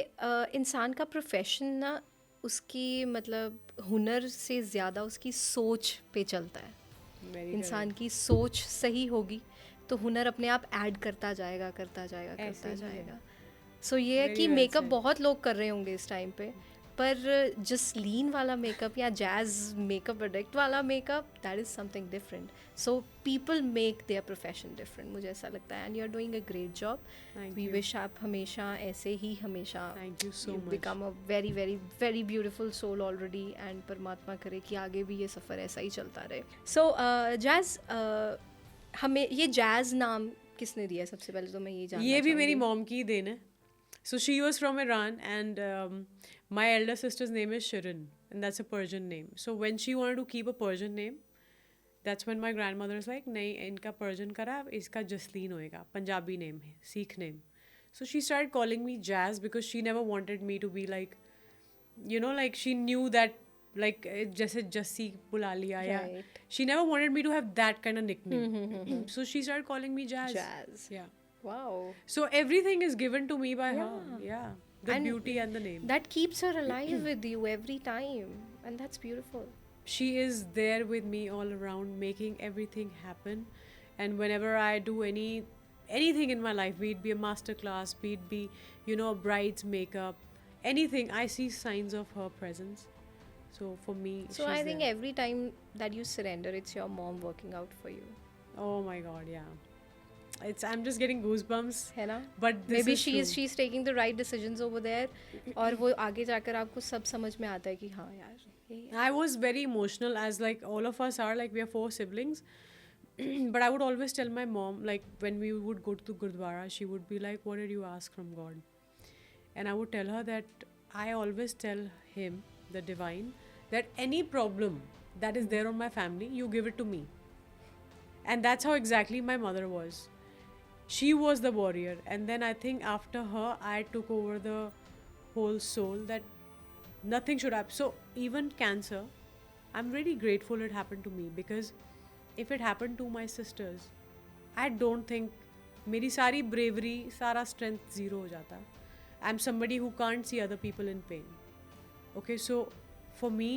इंसान का प्रोफेशन ना उसकी मतलब हुनर से ज़्यादा उसकी सोच पे चलता है. इंसान की सोच सही होगी तो हुनर अपने आप ऐड करता जाएगा करता जाएगा करता जाएगा. सो ये है कि मेकअप बहुत लोग कर रहे होंगे इस टाइम पे, पर जसलीन वाला मेकअप या जैज मेकअप प्रोडक्ट वाला makeup, that is something different. So people make their profession different, मुझे ऐसा लगता है. And you are doing a great job. We wish आप हमेशा ऐसे ही हमेशा become a very very very beautiful soul already. And परमात्मा करे कि आगे भी ये सफ़र ऐसा ही चलता रहे. सो जैज, हमें ये जैज़ नाम किसने दिया है? सबसे पहले तो मैं ये जानना ये भी मेरी मॉम की देन है. So she was from Iran and my elder sister's name is Shirin and that's a Persian name. So when she wanted to keep a Persian name, that's when my grandmother was like, नहीं इनका Persian करा, इसका जसलीन होएगा, Punjabi name है, Sikh name. So she started calling me Jazz because she never wanted me to be like, you know, like she knew that like जैसे जस्सी बुला लिया या she never wanted me to have that kind of nickname. So she started calling me Jazz. Yeah. Wow. So everything is given to me by her. Yeah. The And beauty and the name. That keeps her alive with you every time. And that's beautiful. She is there with me all around, making everything happen. And whenever I do anything in my life, be it be a master class, be it be, you know, a bride's makeup, anything, I see signs of her presence. So for me, so I think every time that you surrender, it's your mom working out for you. Oh my God, yeah. I'm just getting goosebumps. है ना? But this maybe is true. she's taking the right decisions over there. और वो आगे जाकर आपको सब समझ में आता है कि हाँ यार. I was very emotional, as like all of us are, like we are 4 siblings. But I would always tell my mom, like when we would go to Gurdwara, she would be like, what did you ask from God? And I would tell her that I always tell him, the divine, that any problem that is there on my family, you give it to me. And that's how exactly my mother was. She was the warrior, and then I think after her I took over the whole soul, that nothing should happen. So even cancer, I'm really grateful it happened to me, because if it happened to my sisters, I don't think मेरी सारी bravery, सारा strength zero हो जाता. I'm somebody who can't see other people in pain. Okay, so for me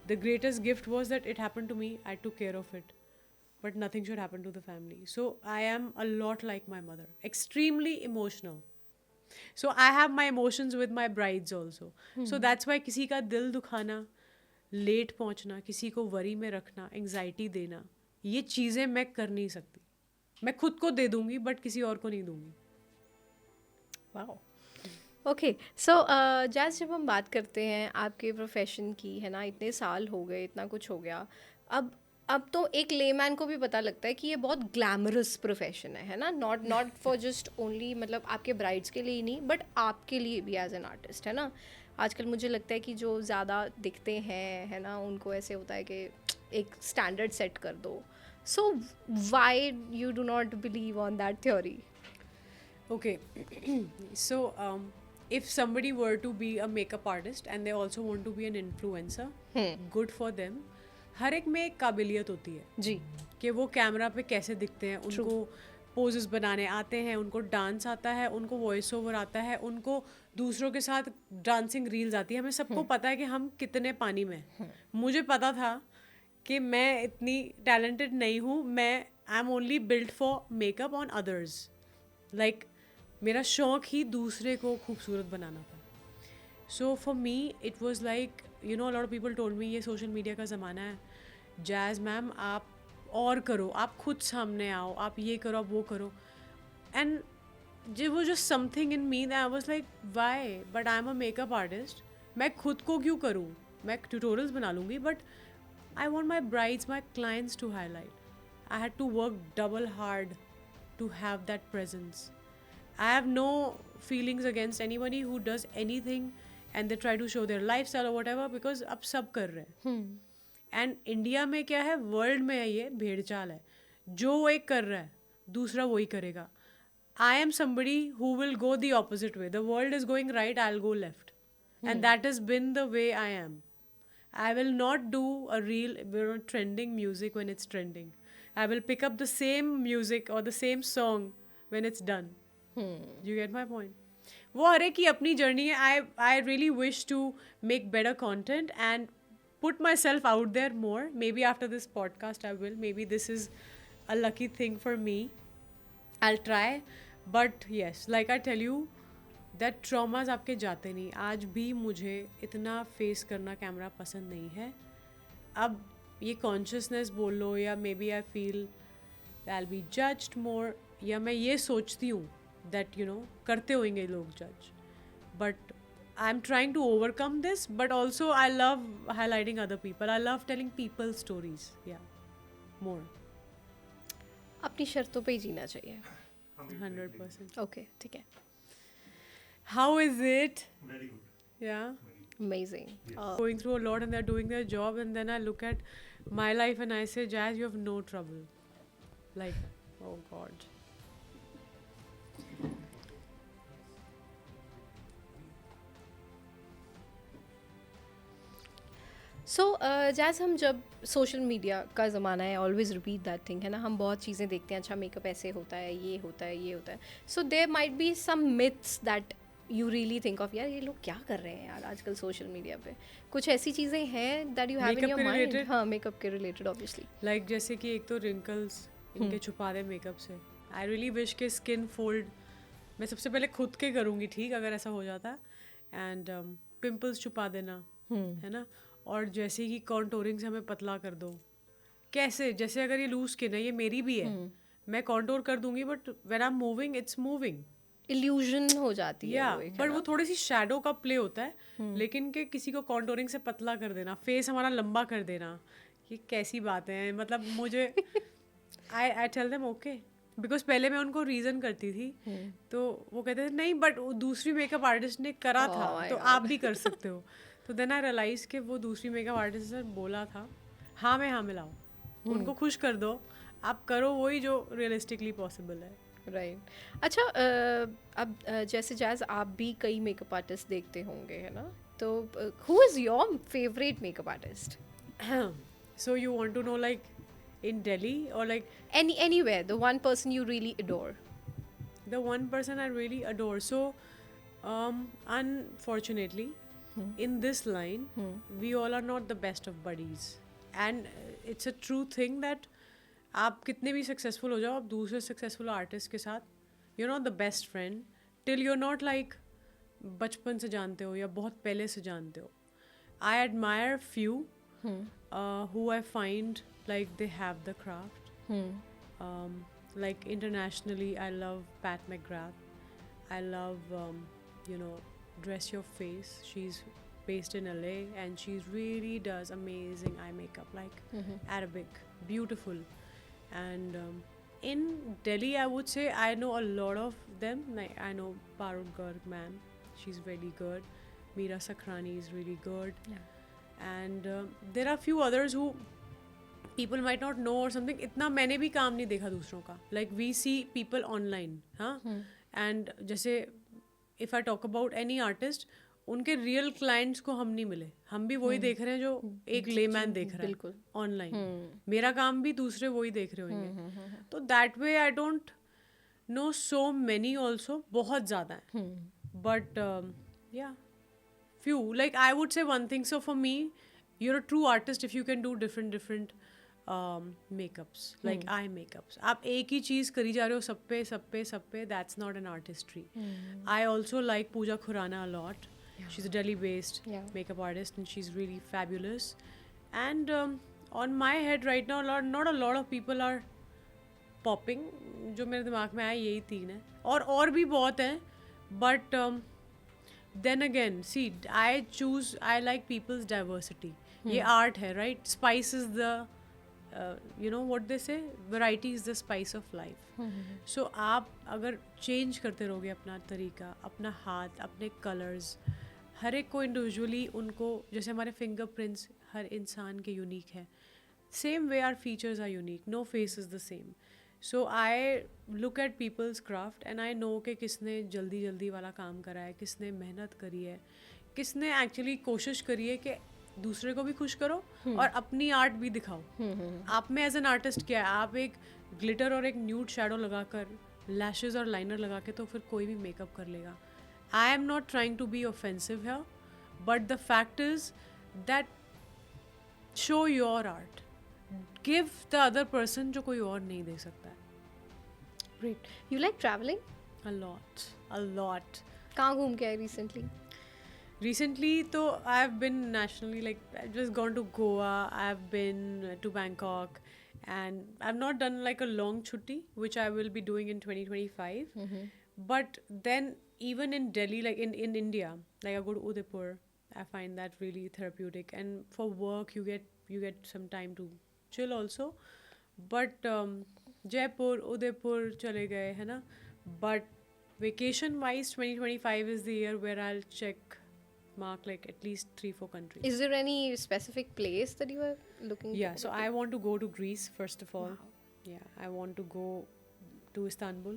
the greatest gift was that it happened to me, I took care of it. But nothing should happen to the family. So I am a lot like my mother, extremely emotional. So I have my emotions with my brides also. So that's why किसी का दिल दुखाना, late पहुंचना, किसी को worry में रखना, anxiety देना, ये चीज़ें मैं कर नहीं सकती. मैं खुद को दे दूंगी but किसी और को नहीं दूंगी. Wow. ओके, सो जैज़, जब हम बात करते हैं आपके प्रोफेशन की, है ना, इतने साल हो गए, इतना कुछ हो गया, अब अब तो एक लेमैन को भी पता लगता है कि ये बहुत ग्लैमरस प्रोफेशन है ना, not not for just only, मतलब आपके ब्राइड्स के लिए ही नहीं बट आपके लिए भी एज एन आर्टिस्ट, है ना। आजकल मुझे लगता है कि जो ज़्यादा दिखते हैं, है ना, उनको ऐसे होता है कि एक स्टैंडर्ड सेट कर दो. So why you do not believe on that theory? Okay, so if somebody were to be a makeup artist and they also want to be an influencer, good for them. हर एक में एक काबिलियत होती है जी. कि वो कैमरा पे कैसे दिखते हैं, True. उनको पोजेस बनाने आते हैं, उनको डांस आता है, उनको वॉइस ओवर आता है, उनको दूसरों के साथ डांसिंग रील्स आती है. हमें सबको पता है कि हम कितने पानी में हैं. मुझे पता था कि मैं इतनी टैलेंटेड नहीं हूँ. मैं I am only built for makeup on others. Like मेरा शौक ही दूसरे को खूबसूरत बनाना था. So for me it was like, you know, lot of people told me ये सोशल मीडिया का ज़माना है, जैज़ मैम आप और करो, आप खुद सामने आओ, आप ये करो, आप वो करो. एंड जो वो जो something in me, I was like why, but I am a makeup artist. मैं खुद को क्यों करूँ? मैं ट्यूटोरियल्स बना लूँगी, but I want my brides, my clients to highlight. I had to work double hard to have that presence. I have no feelings against anybody who does anything and they try to show their lifestyle or whatever, because अब सब कर रहे हैं. And India में क्या है, world में है, ये भेड़ चाल है. जो वो एक कर रहा है दूसरा वही करेगा. I am somebody who will go the opposite way. The world is going right, I will go left. And that is been the way I am. I will not do a reel trending music when it's trending. I will pick up the same music or the same song when it's done. You get my point? वो हर एक की अपनी journey है. I really wish to make better content and put myself out there more. Maybe after this podcast I will. Maybe this is a lucky thing for me. I'll try. But yes, like I tell you, that traumas आपके जाते नहीं. आज भी मुझे इतना face करना camera पसंद नहीं है. अब ये कॉन्शियसनेस बोल लो, या may be I feel I be judged more, या मैं ये सोचती हूँ दैट यू नो करते होंगे लोग जज. But I am trying to overcome this. But also I love highlighting other people. I love telling people stories. या मोर. अपनी शर्तों पे ही जीना चाहिए. 100%. ओके, ठीक है. How is it? Very good. Yeah. Amazing. Going through a lot and they're doing their job, and then I look at my life and I say, Jazz, you have no trouble. Like, oh God. सो जैसे हम जब social media का ज़माना है, always repeat that thing, है ना, हम बहुत चीज़ें देखते हैं, अच्छा मेकअप ऐसे होता है, ये होता है, ये होता है. So there might be some myths that you really think of, यार ये लोग क्या कर रहे हैं यार आजकल सोशल मीडिया पे. कुछ ऐसी चीज़ें हैं that you have in your mind? हाँ, मेकअप के रिलेटेड ऑब्वियसली. लाइक जैसे कि एक तो रिंकल्स इनके छुपा दे मेकअप से. आई रियली विश के स्किन फोल्ड मैं सबसे पहले खुद के करूँगी, ठीक, अगर ऐसा हो जाता. एंड पिम्पल्स छुपा देना, है ना. और जैसे कि कॉन्टोरिंग से हमें पतला कर दो. कैसे? जैसे अगर ये लूज स्किन है, ये मेरी भी है, मैं कॉन्टोर कर दूंगी, but when I am moving it's moving. Illusion हो जाती है. या बट वो थोड़ी सी शैडो का प्ले होता है. लेकिन कि किसी को कॉन्टोरिंग से पतला कर देना, फेस हमारा लंबा कर देना, ये कैसी बातें हैं. मतलब मुझे I tell them okay, because पहले मैं उनको रीज़न करती थी, तो वो कहते थे नहीं बट दूसरी मेकअप आर्टिस्ट ने करा था, तो आप भी कर सकते हो. तो देन आई रियलाइज कि वो दूसरी मेकअप आर्टिस्ट ने बोला था हाँ में हाँ मिलाओ, उनको खुश कर दो, आप करो वही जो रियलिस्टिकली पॉसिबल है. राइट. अच्छा, अब जैसे जैज आप भी कई मेकअप आर्टिस्ट देखते होंगे, है ना, तो who is your favourite makeup artist? So you want to know like in Delhi or like Anywhere, the one person you really adore. the one person I really adore? So unfortunately in this line we all are not the best of buddies, and it's a true thing that आप कितने भी successful हो जाओ, आप दूसरे successful artist के साथ you're not the best friend till you're not like बचपन से जानते हो या बहुत पहले से जानते हो. I admire few who I find like they have the craft. Like internationally I love Pat McGrath. I love you know Dress Your Face. She's based in LA, and she really does amazing eye makeup, like Arabic, beautiful. And in Delhi, I would say I know a lot of them. Like I know Parul Garg, ma'am, she's really good. Meera Sakrani is really good. Yeah. And there are few others who people might not know or something. इतना मैंने भी काम नहीं देखा दूसरों का. Like we see people online, हाँ. And जैसे if I talk about any artist, उनके real clients को हम नहीं मिले. हम भी वही देख रहे हैं जो एक layman देख रहा है online. मेरा काम भी दूसरे वही देख रहे होंगे. तो that way I don't know so many also. बहुत ज़्यादा हैं. But yeah, few. Like I would say one thing. So for me, you're a true artist if you can do different makeups, like eye makeups. आप एक ही चीज़ करी जा रहे हो सब पे. That's not an artistry. I also like Pooja Khurana a lot. She's a Delhi-based makeup artist, and she's really fabulous. And on my head right now, not a lot of people are popping. जो मेरे दिमाग में आया यही 3 है. और भी बहुत हैं, but then again, see, I like people's diversity. ये art है, right? Spice is the you know what they say, variety is the spice of life. So आप अगर change करते रहोगे अपना तरीका, अपना हाथ, अपने colors, हर एक को individually उनको, जैसे हमारे fingerprints हर इंसान के unique है, same way our features are unique. No face is the same. So I look at people's craft and I know कि किसने जल्दी वाला काम करा है, किसने मेहनत करी है, किसने actually कोशिश करी है कि दूसरे को भी खुश करो और अपनी आर्ट भी दिखाओ. आप में एज एन आर्टिस्ट क्या है, आप एक ग्लिटर और एक न्यूड शैडो लगाकर, लैशेस और लाइनर लगा के तो फिर कोई भी मेकअप कर लेगा. I am not trying to be offensive here, but the fact is that show your art, give the other person जो कोई और नहीं दे सकता है. Great. You like traveling? A lot. कहाँ घूम के आए recently? Recently, though, I've been nationally, like, I've just gone to Goa, I've been to Bangkok, and I've not done like a long chutti, which I will be doing in 2025. But then, even in Delhi, like in India, like I go to Udaipur, I find that really therapeutic. And for work, you get some time to chill also. But Jaipur, Udaipur, chale gaye, hai na? But vacation-wise, 2025 is the year where I'll mark like at least 3-4 countries. Is there any specific place that you are looking Yeah, so I want to go to Greece first of all. Wow. Yeah, I want to go to Istanbul.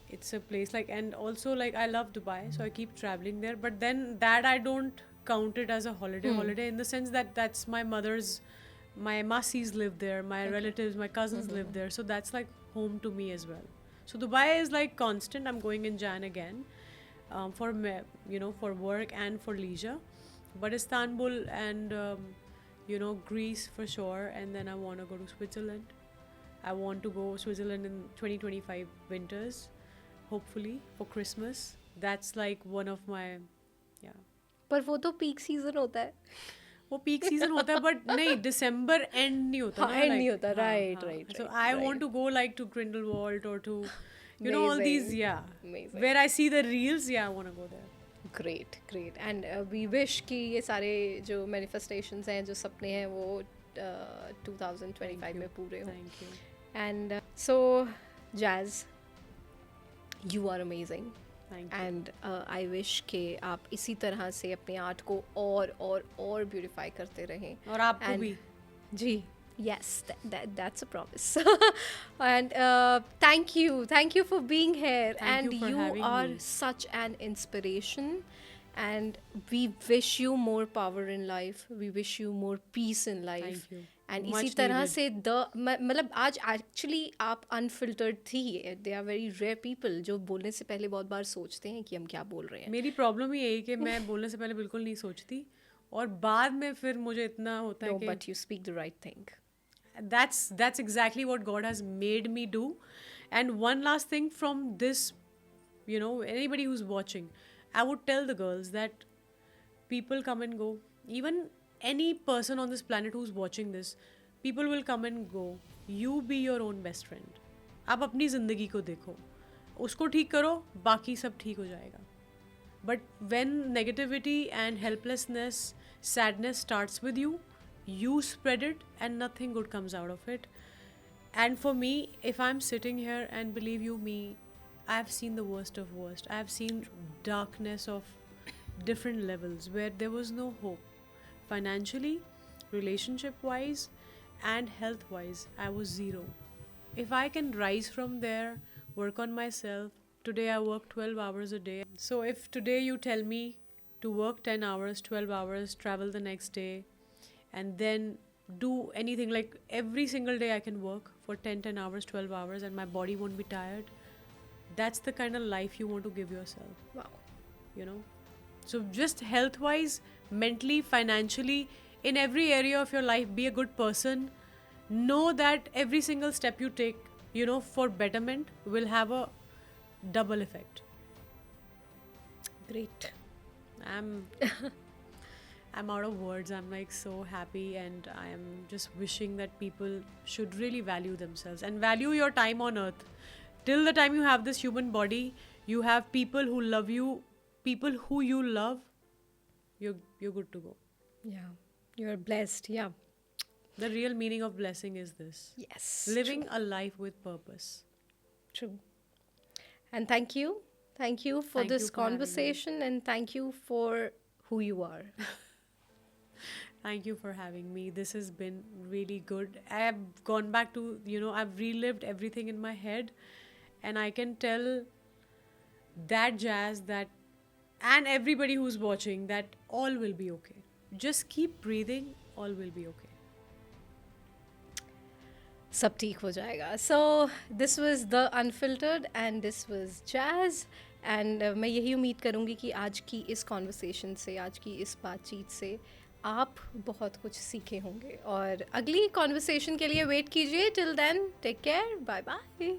It's a place like, and also like I love Dubai, so I keep traveling there. But then that I don't count it as a holiday in the sense that that's my Masis live there, my relatives, my cousins live there, so that's like home to me as well. So Dubai is like constant. I'm going in Jan again. For work and for leisure, but Istanbul and Greece for sure, and then I want to go to Switzerland. I want to go Switzerland in 2025 winters, hopefully for Christmas. That's like one of my पर वो तो peak season होता है. वो peak season होता है, but नहीं, December end नहीं होता ना, end नहीं होता, right. So I want to go like to Grindelwald or to all these, Amazing. where I see the reels, I want to go there. Great. And we wish कि ये सारे जो manifestations हैं, जो सपने हैं, वो 2025 में पूरे हों. Thank you. And so Jazz, you are amazing. Thank you. And I wish कि आप इसी तरह से अपने आर्ट को और ब्यूटिफाई करते रहें. और आपको भी. जी. Yes, that's a promise. And thank you for being here. Thank you for having are me. such an inspiration, and we wish you more power in life. We wish you more peace in life. Thank you. And Much इसी तरह needed. से मतलब आज actually आप unfiltered थी. They are very rare people जो बोलने से पहले बहुत बार सोचते हैं कि हम क्या बोल रहे हैं. मेरी प्रॉब्लम ही यही कि मैं बोलने से पहले बिल्कुल नहीं सोचती, और बाद में फिर मुझे इतना होता है No, कि but you speak the right thing. that's exactly what God has made me do. And one last thing from this, anybody who's watching, I would tell the girls that people come and go. Even any person on this planet who's watching this, people will come and go. You be your own best friend. आप अपनी ज़िंदगी को देखो, उसको ठीक करो, बाकी सब ठीक हो जाएगा. But when negativity and helplessness, sadness starts with you, you spread it and nothing good comes out of it. And for me, if I'm sitting here, and believe you me, I've seen the worst of worst. I've seen darkness of different levels where there was no hope. Financially, relationship wise, and health wise, I was zero. If I can rise from there, work on myself. Today I work 12 hours a day. So if today you tell me to work 10 hours, 12 hours, travel the next day, and then do anything, like every single day I can work for 10 hours, 12 hours, and my body won't be tired. That's the kind of life you want to give yourself, Wow. you know. So just health wise, mentally, financially, in every area of your life, be a good person. Know that every single step you take, you know, for betterment will have a double effect. Great. I'm I'm out of words. I'm like so happy, and I am just wishing that people should really value themselves and value your time on earth. Till the time you have this human body, you have people who love you, people who you love, you're good to go. Yeah. You're blessed. Yeah. The real meaning of blessing is this: Yes. living a life with purpose. True. And thank you. Thank you for Thank you this for having me. conversation, and thank you for who you are. Thank you for having me. This has been really good. I have gone back to, you know, I've relived everything in my head, and I can tell that Jazz, that, and everybody who's watching, that all will be okay. Just keep breathing, all will be okay. सब ठीक हो जाएगा. So this was the unfiltered and this was jazz. And मैं यही उम्मीद करूँगी कि आज की इस कॉन्वर्सेशन से, आज की इस बातचीत से आप बहुत कुछ सीखे होंगे. और अगली कॉन्वर्सेशन के लिए वेट कीजिए. Till then take care. Bye bye.